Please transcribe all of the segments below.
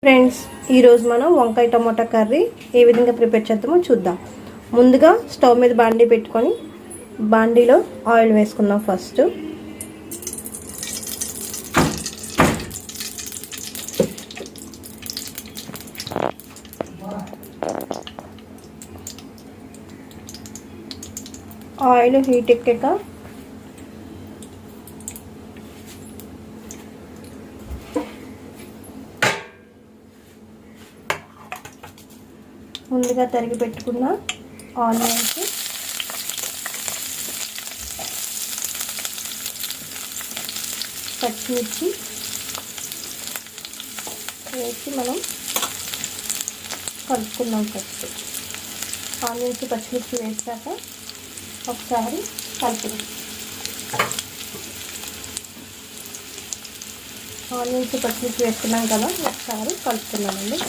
Friends, ఈరోజు మనం వంకాయ టమాటా కర్రీ ఏ విధంగా ప్రిపేర్ చేద్దామో చూద్దాం. ముందుగా స్టవ్ మీద బాండీ పెట్టుకొని బాండీలో ఆయిల్ వేసుకుందాం. ఫస్ట్ ఆయిల్ హీట్ ఎక్కాక ముందుగా తరిగి పెట్టుకున్న ఆనియన్స్, పచ్చిమిర్చి వేసి మనం కలుపుకుందాం. ఫస్ట్ ఆనియన్స్ పచ్చిమిర్చి వేసాక ఒకసారి కలుపుదాం. ఆనియన్స్ పచ్చిమిర్చి వేసుకున్నాం కదా, ఒకసారి కలుపుకున్నామండి.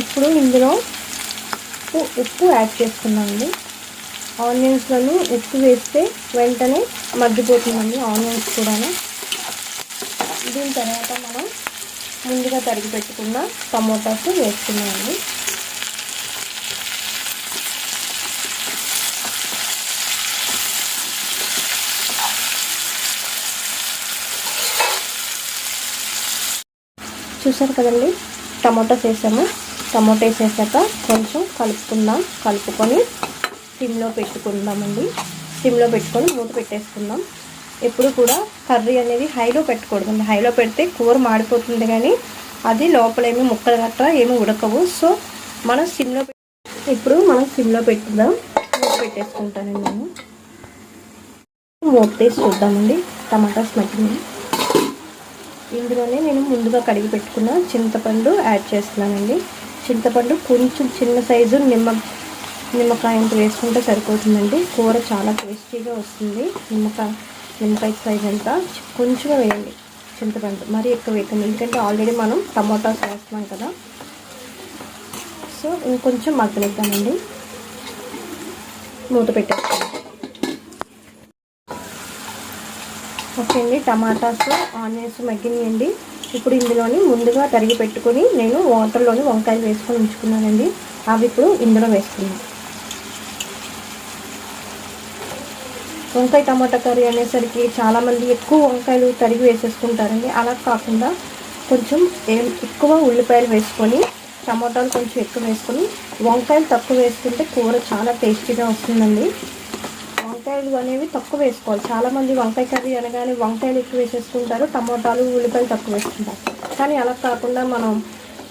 ఇప్పుడు ఇందులో ఉప్పు యాడ్ చేసుకున్నామండి. ఆనియన్స్లను ఉప్పు వేస్తే వెంటనే మగ్గిపోతుందండి ఆనియన్స్ కూడా. దీని తర్వాత మనం ముందుగా తరిగి పెట్టుకున్న టమోటాస్ వేసుకున్నామండి. చూసారు కదండి, టమోటాస్ వేసాము. టమోటాస్ వేసాక కొంచెం కలుపుకొని సిమ్లో పెట్టుకుందామండి. సిమ్లో పెట్టుకొని మూత పెట్టేసుకుందాం. ఎప్పుడు కూడా కర్రీ అనేది హైలో పెట్టకూడదండి. హైలో పెడితే కూర మాడిపోతుంది, కానీ అది లోపలేమీ ముక్కలు గట్రా ఏమి ఉడకవు. సో మనం ఇప్పుడు మనం సిమ్లో పెట్టుకుందాం. మూత పెట్టేసుకుంటానండి. నేను మూత తీసి చూద్దామండి. టమాటాస్ మగ్గినాయి. ఇందులోనే నేను ముందుగా కడిగి పెట్టుకున్న చింతపండు యాడ్ చేస్తున్నానండి. చింతపండు కొంచెం చిన్న సైజు నిమ్మకాయ అంత వేసుకుంటే సరిపోతుందండి. కూర చాలా టేస్టీగా వస్తుంది. నిమ్మకాయ సైజ్ అంతా కొంచెం వేయండి చింతపండు, మరీ ఎక్కువ వేయకండి, ఎందుకంటే ఆల్రెడీ మనం టమాటాస్ వేస్తున్నాం కదా. సో ఇంకొంచెం మగ్గనిద్దామండి. మూత పెట్టేస్తాం. ఓకే అండి, టమాటాస్ ఆనియన్స్ మగ్గినాయండి. ఇప్పుడు ఇందులోని ముందుగా తరిగి పెట్టుకొని నేను వాటర్లోని వంకాయలు వేసుకొని ఉంచుకున్నానండి. అవి ఇప్పుడు ఇందులో వేసుకున్నాను. వంకాయ టమాటా కర్రీ అనేసరికి చాలామంది ఎక్కువ వంకాయలు తరిగి వేసేసుకుంటారండి. అలా కాకుండా కొంచెం ఎక్కువ ఉల్లిపాయలు వేసుకొని టమాటాలు కొంచెం ఎక్కువ వేసుకొని వంకాయలు తక్కువ వేసుకుంటే కూర చాలా టేస్టీగా వస్తుందండి. వంకాయలు అనేవి తక్కువ వేసుకోవాలి. చాలామంది వంకాయ కర్రీ అనగానే వంకాయలు ఎక్కువ వేసేసుకుంటారు, టమాటాలు ఉల్లిపాయలు తక్కువ వేసుకుంటారు. కానీ అలా కాకుండా మనం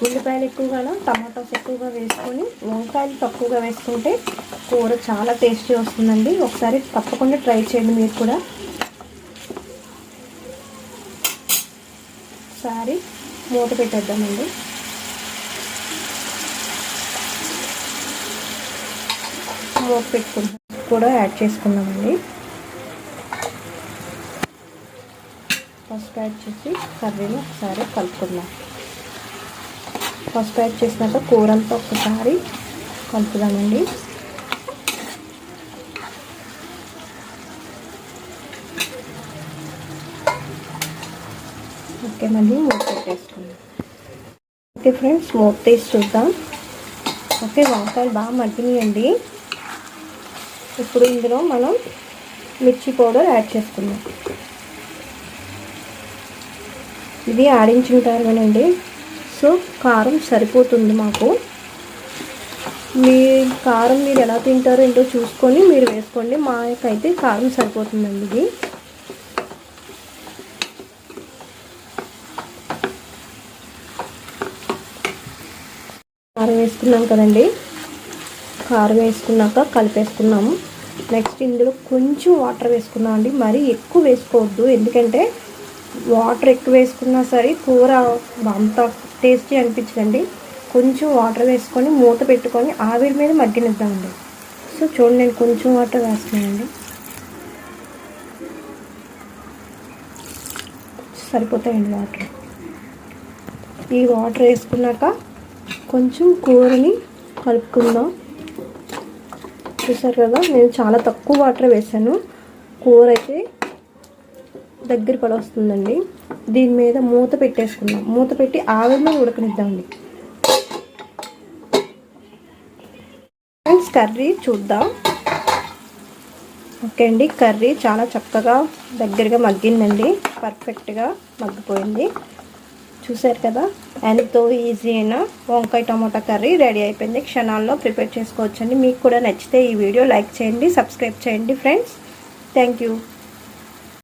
ఉల్లిపాయలు ఎక్కువగాను టమాటాస్ ఎక్కువగా వేసుకొని వంకాయలు తక్కువగా వేసుకుంటే కూర చాలా టేస్టీ వస్తుందండి. ఒకసారి తప్పకుండా ట్రై చేయండి మీరు కూడా. ఒకసారి మూత పెట్టేద్దామండి. మూత పెట్టుకుంటాం కూడా యాడ్ చేసుకున్నామండి. పసుపు యాడ్ చేసి కర్రీని ఒకసారి కలుపుకుందాం. పసుపు యాడ్ చేసినాక కూర అంతా ఒకసారి కలుపుదామండి. ఓకే, మళ్ళీ మూత పెట్టేసుకుందాం. ఓకే ఫ్రెండ్స్, మూత తీసి చూద్దాం. ఓకే, వంకాయలు బాగా మగ్గినాయండి. ఇప్పుడు ఇందులో మనం మిర్చి పౌడర్ యాడ్ చేసుకుందాం. ఇది ఆడించుంటారు, సో కారం సరిపోతుంది మాకు. మీ కారం మీరు ఎలా తింటారో ఏంటో చూసుకొని మీరు వేసుకోండి. మాకైతే కారం సరిపోతుందండి. ఇది కారం వేసుకున్నాం కదండి. కారం వేసుకున్నాక కలిపేసుకున్నాము. నెక్స్ట్ ఇందులో కొంచెం వాటర్ వేసుకున్నాం అండి. మరీ ఎక్కువ వేసుకోవద్దు, ఎందుకంటే వాటర్ ఎక్కువ వేసుకున్నా సరే కూర అంత టేస్టీ అనిపించదండి. కొంచెం వాటర్ వేసుకొని మూత పెట్టుకొని ఆవిరి మీద మగ్గనిద్దామండి. సో చూడండి, నేను కొంచెం వాటర్ వేస్తున్నానండి. సరిపోతాయండి వాటర్. ఈ వాటర్ వేసుకున్నాక కొంచెం కూరని కలుపుకుందాం. చూసారు కదా, నేను చాలా తక్కువ వాటర్ వేసాను. కూర అయితే దగ్గర పడి వస్తుందండి. దీని మీద మూత పెట్టేసుకుందాం. మూత పెట్టి ఆవిరిలో ఉడకనిద్దామండి. ఫ్రెండ్స్, కర్రీ చూద్దాం. ఓకే అండి, కర్రీ చాలా చక్కగా దగ్గరగా మగ్గిందండి. పర్ఫెక్ట్గా మగ్గిపోయింది. చూసారు కదా, ఎంతో ఈజీ అయిన వంకాయ టమాటా కర్రీ రెడీ అయిపోయింది. క్షణాల్లో ప్రిపేర్ చేసుకోవచ్చండి. మీకు కూడా నచ్చితే ఈ వీడియో లైక్ చేయండి, సబ్స్క్రైబ్ చేయండి ఫ్రెండ్స్. Thank you.